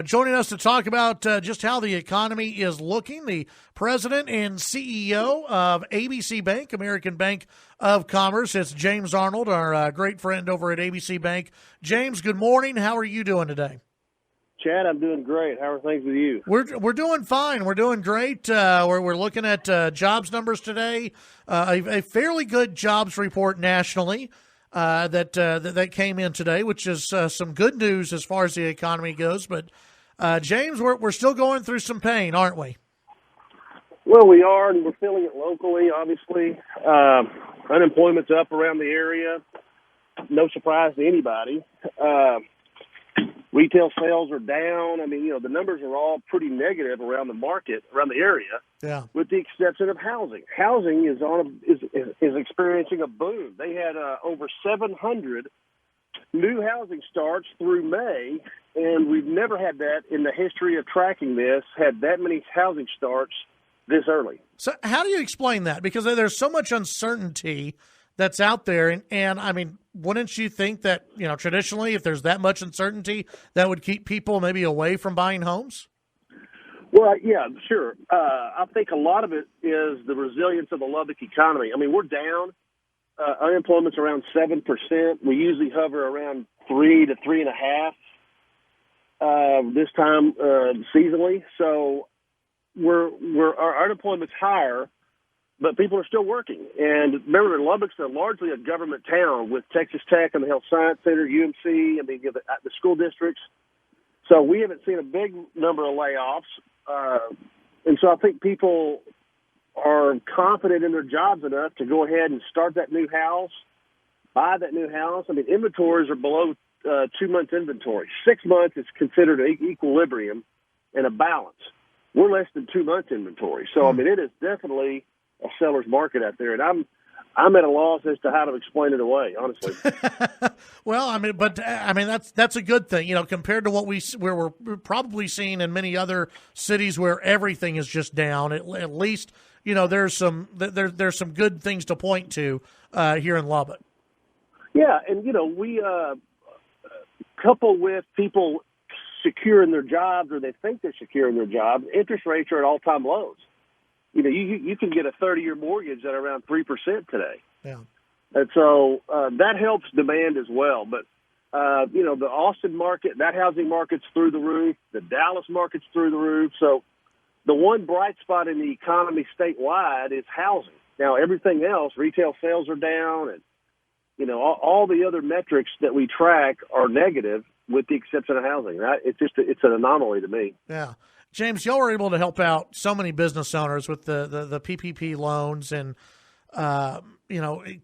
Joining us to talk about just how the economy is looking, the president and CEO of ABC Bank, American Bank of Commerce. It's James Arnold, our great friend over at ABC Bank. James, good morning. How are you doing today? Chad, I'm doing great. How are things with you? We're doing fine. We're doing great. We're looking at jobs numbers today. A fairly good jobs report nationally that came in today, which is some good news as far as the economy goes. But James, we're still going through some pain, aren't we? Well, we are, and we're feeling it locally. Obviously, unemployment's up around the area. No surprise to anybody. Retail sales are down. I mean, the numbers are all pretty negative around the market, around the area. Yeah. With the exception of housing. Housing is experiencing a boom. They had over 700 new housing starts through May, and we've never had that in the history of tracking this, had that many housing starts this early. So how do you explain that? Because there's so much uncertainty that's out there, and I mean, wouldn't you think that, traditionally, if there's that much uncertainty, that would keep people maybe away from buying homes? Well, yeah, sure. I think a lot of it is the resilience of the Lubbock economy. I mean, we're down. Unemployment's around 7%. We usually hover around 3 to 3.5 this time seasonally. So our unemployment's higher, but people are still working. And remember, Lubbock's largely a government town with Texas Tech and the Health Science Center, UMC, the school districts. So we haven't seen a big number of layoffs. And so I think people are confident in their jobs enough to go ahead and start that new house, buy that new house. I mean, inventories are below 2 months inventory. 6 months is considered an equilibrium and a balance. We're less than 2 months inventory. So, I mean, it is definitely a seller's market out there. And I'm at a loss as to how to explain it away, honestly. Well, that's a good thing, compared to what we're probably seeing in many other cities where everything is just down. At least, there's some good things to point to here in Lubbock. Yeah, and we couple with people securing their jobs, or they think they're securing their jobs. Interest rates are at all-time lows. You can get a 30-year mortgage at around 3% today. Yeah. And so that helps demand as well. But, the Austin market, that housing market's through the roof. The Dallas market's through the roof. So the one bright spot in the economy statewide is housing. Now, everything else, retail sales are down, and, all the other metrics that we track are negative with the exception of housing. Right? It's an anomaly to me. Yeah. James, y'all were able to help out so many business owners with the PPP loans and,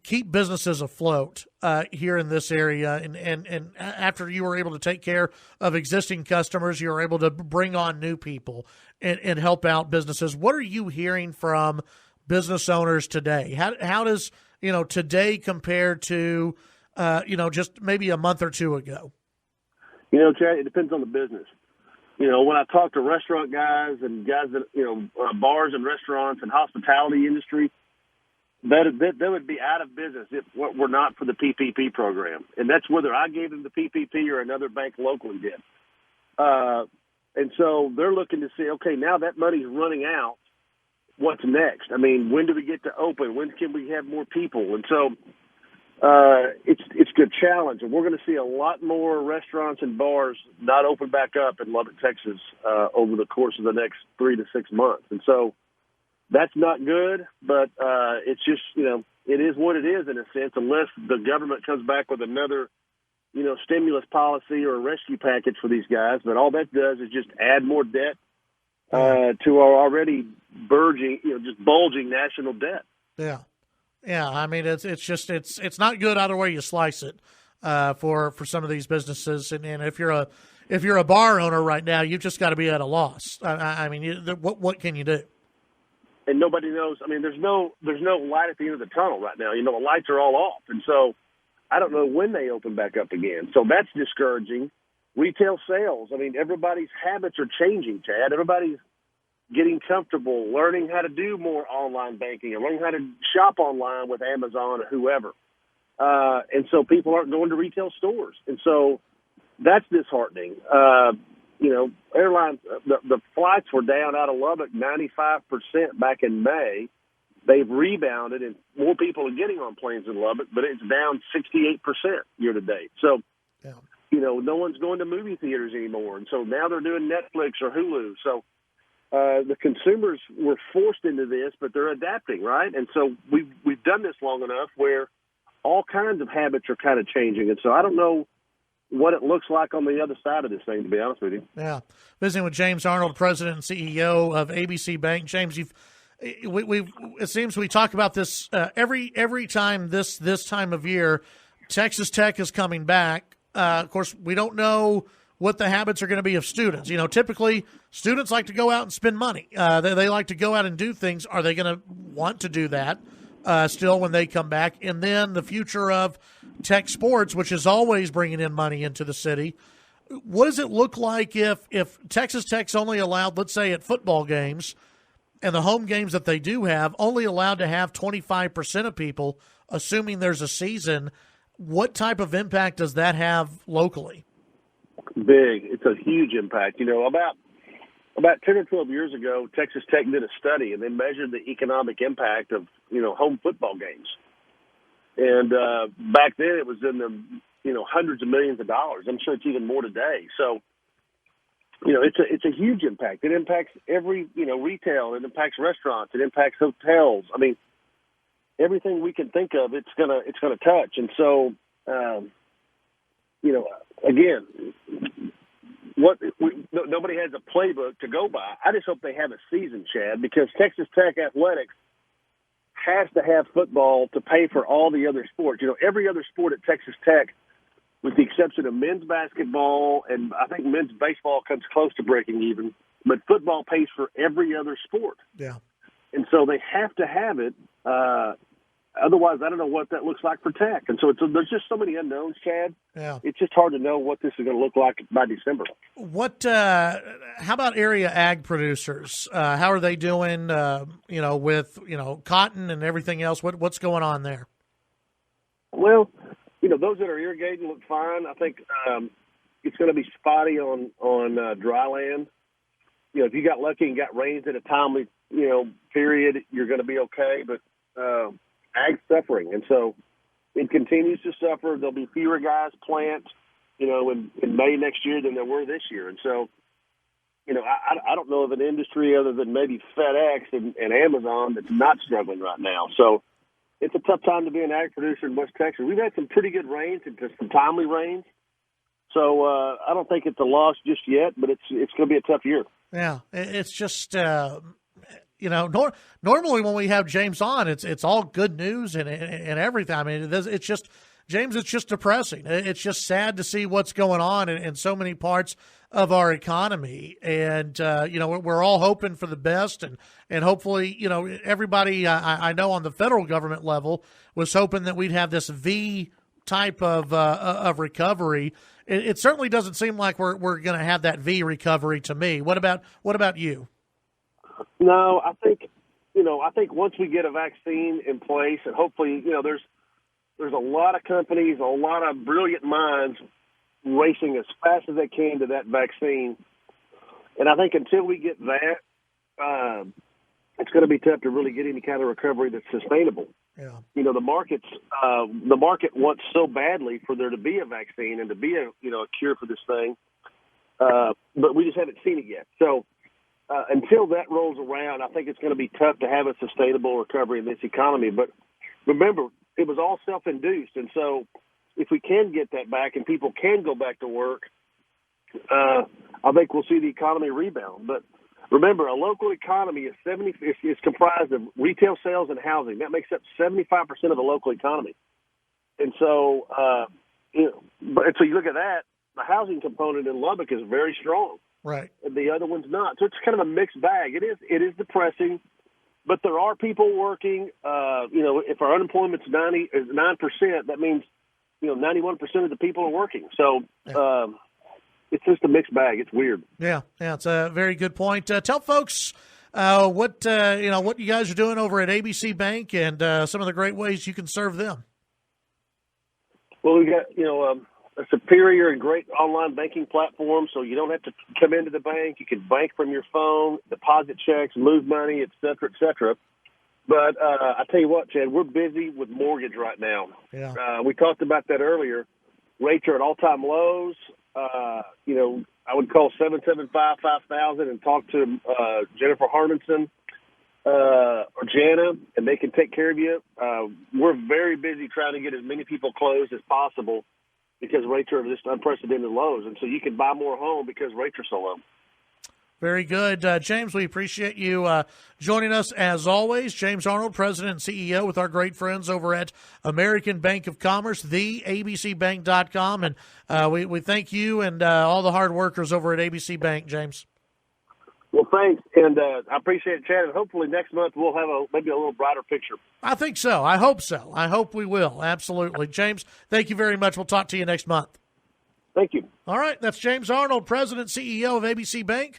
keep businesses afloat here in this area. And after you were able to take care of existing customers, you were able to bring on new people and help out businesses. What are you hearing from business owners today? How does, today compare to, just maybe a month or two ago? Chad, it depends on the business. When I talk to restaurant guys and guys that, bars and restaurants and hospitality industry, that would be out of business if what were not for the PPP program. And that's whether I gave them the PPP or another bank locally did. And so they're looking to see, okay, now that money's running out, what's next? I mean, when do we get to open? When can we have more people? And so it's a good challenge, and we're going to see a lot more restaurants and bars not open back up in Lubbock, Texas, over the course of the next 3 to 6 months. And so that's not good, but it's just, it is what it is in a sense, unless the government comes back with another, stimulus policy or a rescue package for these guys. But all that does is just add more debt to our already bulging national debt. Yeah. Yeah, I mean, it's not good either way you slice it for some of these businesses, and if you're a bar owner right now, you've just got to be at a loss. I mean, what can you do? And nobody knows. I mean, there's no light at the end of the tunnel right now. The lights are all off, and so I don't know when they open back up again. So that's discouraging. Retail sales. I mean, everybody's habits are changing, Chad. Everybody's getting comfortable, learning how to do more online banking, and learning how to shop online with Amazon or whoever. And so people aren't going to retail stores. And so that's disheartening. airlines, the flights were down out of Lubbock 95% back in May. They've rebounded, and more people are getting on planes in Lubbock, but it's down 68% year to date. So, yeah. No one's going to movie theaters anymore. And so now they're doing Netflix or Hulu. So the consumers were forced into this, but they're adapting, right? And so we've done this long enough where all kinds of habits are kind of changing. And so I don't know what it looks like on the other side of this thing, to be honest with you. Yeah. Visiting with James Arnold, President and CEO of ABC Bank. James, it seems we talk about this every time this time of year. Texas Tech is coming back. Of course, we don't know what the habits are going to be of students. Typically students like to go out and spend money. They like to go out and do things. Are they going to want to do that still when they come back? And then the future of Tech sports, which is always bringing in money into the city. What does it look like if Texas Tech's only allowed, let's say at football games and the home games that they do have, only allowed to have 25% of people, assuming there's a season? What type of impact does that have locally? Big. It's a huge impact. About 10 or 12 years ago, Texas Tech did a study, and they measured the economic impact of, home football games. And back then it was in the, hundreds of millions of dollars. I'm sure it's even more today. So, it's a huge impact. It impacts every, retail. It impacts restaurants. It impacts hotels. I mean, everything we can think of, it's gonna touch. And so, again, nobody has a playbook to go by. I just hope they have a season, Chad, because Texas Tech athletics has to have football to pay for all the other sports. Every other sport at Texas Tech, with the exception of men's basketball, and I think men's baseball comes close to breaking even, but football pays for every other sport. Yeah. And so they have to have it. Otherwise, I don't know what that looks like for Tech. And so there's just so many unknowns, Chad. Yeah. It's just hard to know what this is going to look like by December. How about area ag producers? How are they doing, with, cotton and everything else? What's going on there? Well, those that are irrigating look fine. I think it's going to be spotty on dry land. If you got lucky and got rains at a timely, period, you're going to be okay. But ag's suffering, and so it continues to suffer. There'll be fewer guys plant, in May next year than there were this year. And so, I don't know of an industry other than maybe FedEx and Amazon that's not struggling right now. So it's a tough time to be an ag producer in West Texas. We've had some pretty good rains and some timely rains. So I don't think it's a loss just yet, but it's going to be a tough year. Yeah, it's just normally when we have James on, it's all good news and everything. I mean, it's just James. It's just depressing. It's just sad to see what's going on in so many parts of our economy. And we're all hoping for the best, and hopefully, everybody I know on the federal government level was hoping that we'd have this V type of recovery. It certainly doesn't seem like we're going to have that V recovery to me. What about you? No, I think once we get a vaccine in place, and hopefully, there's a lot of companies, a lot of brilliant minds racing as fast as they can to that vaccine. And I think until we get that, it's going to be tough to really get any kind of recovery that's sustainable. Yeah. The market wants so badly for there to be a vaccine and to be a cure for this thing, but we just haven't seen it yet. So until that rolls around, I think it's going to be tough to have a sustainable recovery in this economy. But remember, it was all self-induced, and so if we can get that back and people can go back to work, I think we'll see the economy rebound. But remember, a local economy is comprised of retail sales and housing. That makes up 75% of the local economy. And so, so you look at that, the housing component in Lubbock is very strong. Right. And the other one's not. So it's kind of a mixed bag. It is depressing, but there are people working. If our unemployment's 9%, that means 91% of the people are working. So it's just a mixed bag. It's weird. Yeah, it's a very good point. Tell folks what you guys are doing over at ABC Bank and some of the great ways you can serve them. Well, we got a superior and great online banking platform, so you don't have to come into the bank. You can bank from your phone, deposit checks, move money, et cetera, et cetera. But I tell you what, Chad, we're busy with mortgage right now. Yeah. We talked about that earlier. Rates are at all-time lows. I would call 775-5000 and talk to Jennifer Harmonson or Jana, and they can take care of you. We're very busy trying to get as many people closed as possible because rates are just unprecedented lows. And so you can buy more home because rates are so low. Very good. James, we appreciate you joining us as always. James Arnold, President and CEO with our great friends over at American Bank of Commerce, theabcbank.com. And we thank you and all the hard workers over at ABC Bank, James. Well, thanks. And I appreciate it, Chad. And hopefully next month we'll have maybe a little brighter picture. I think so. I hope so. I hope we will. Absolutely. James, thank you very much. We'll talk to you next month. Thank you. All right. That's James Arnold, President, CEO of ABC Bank.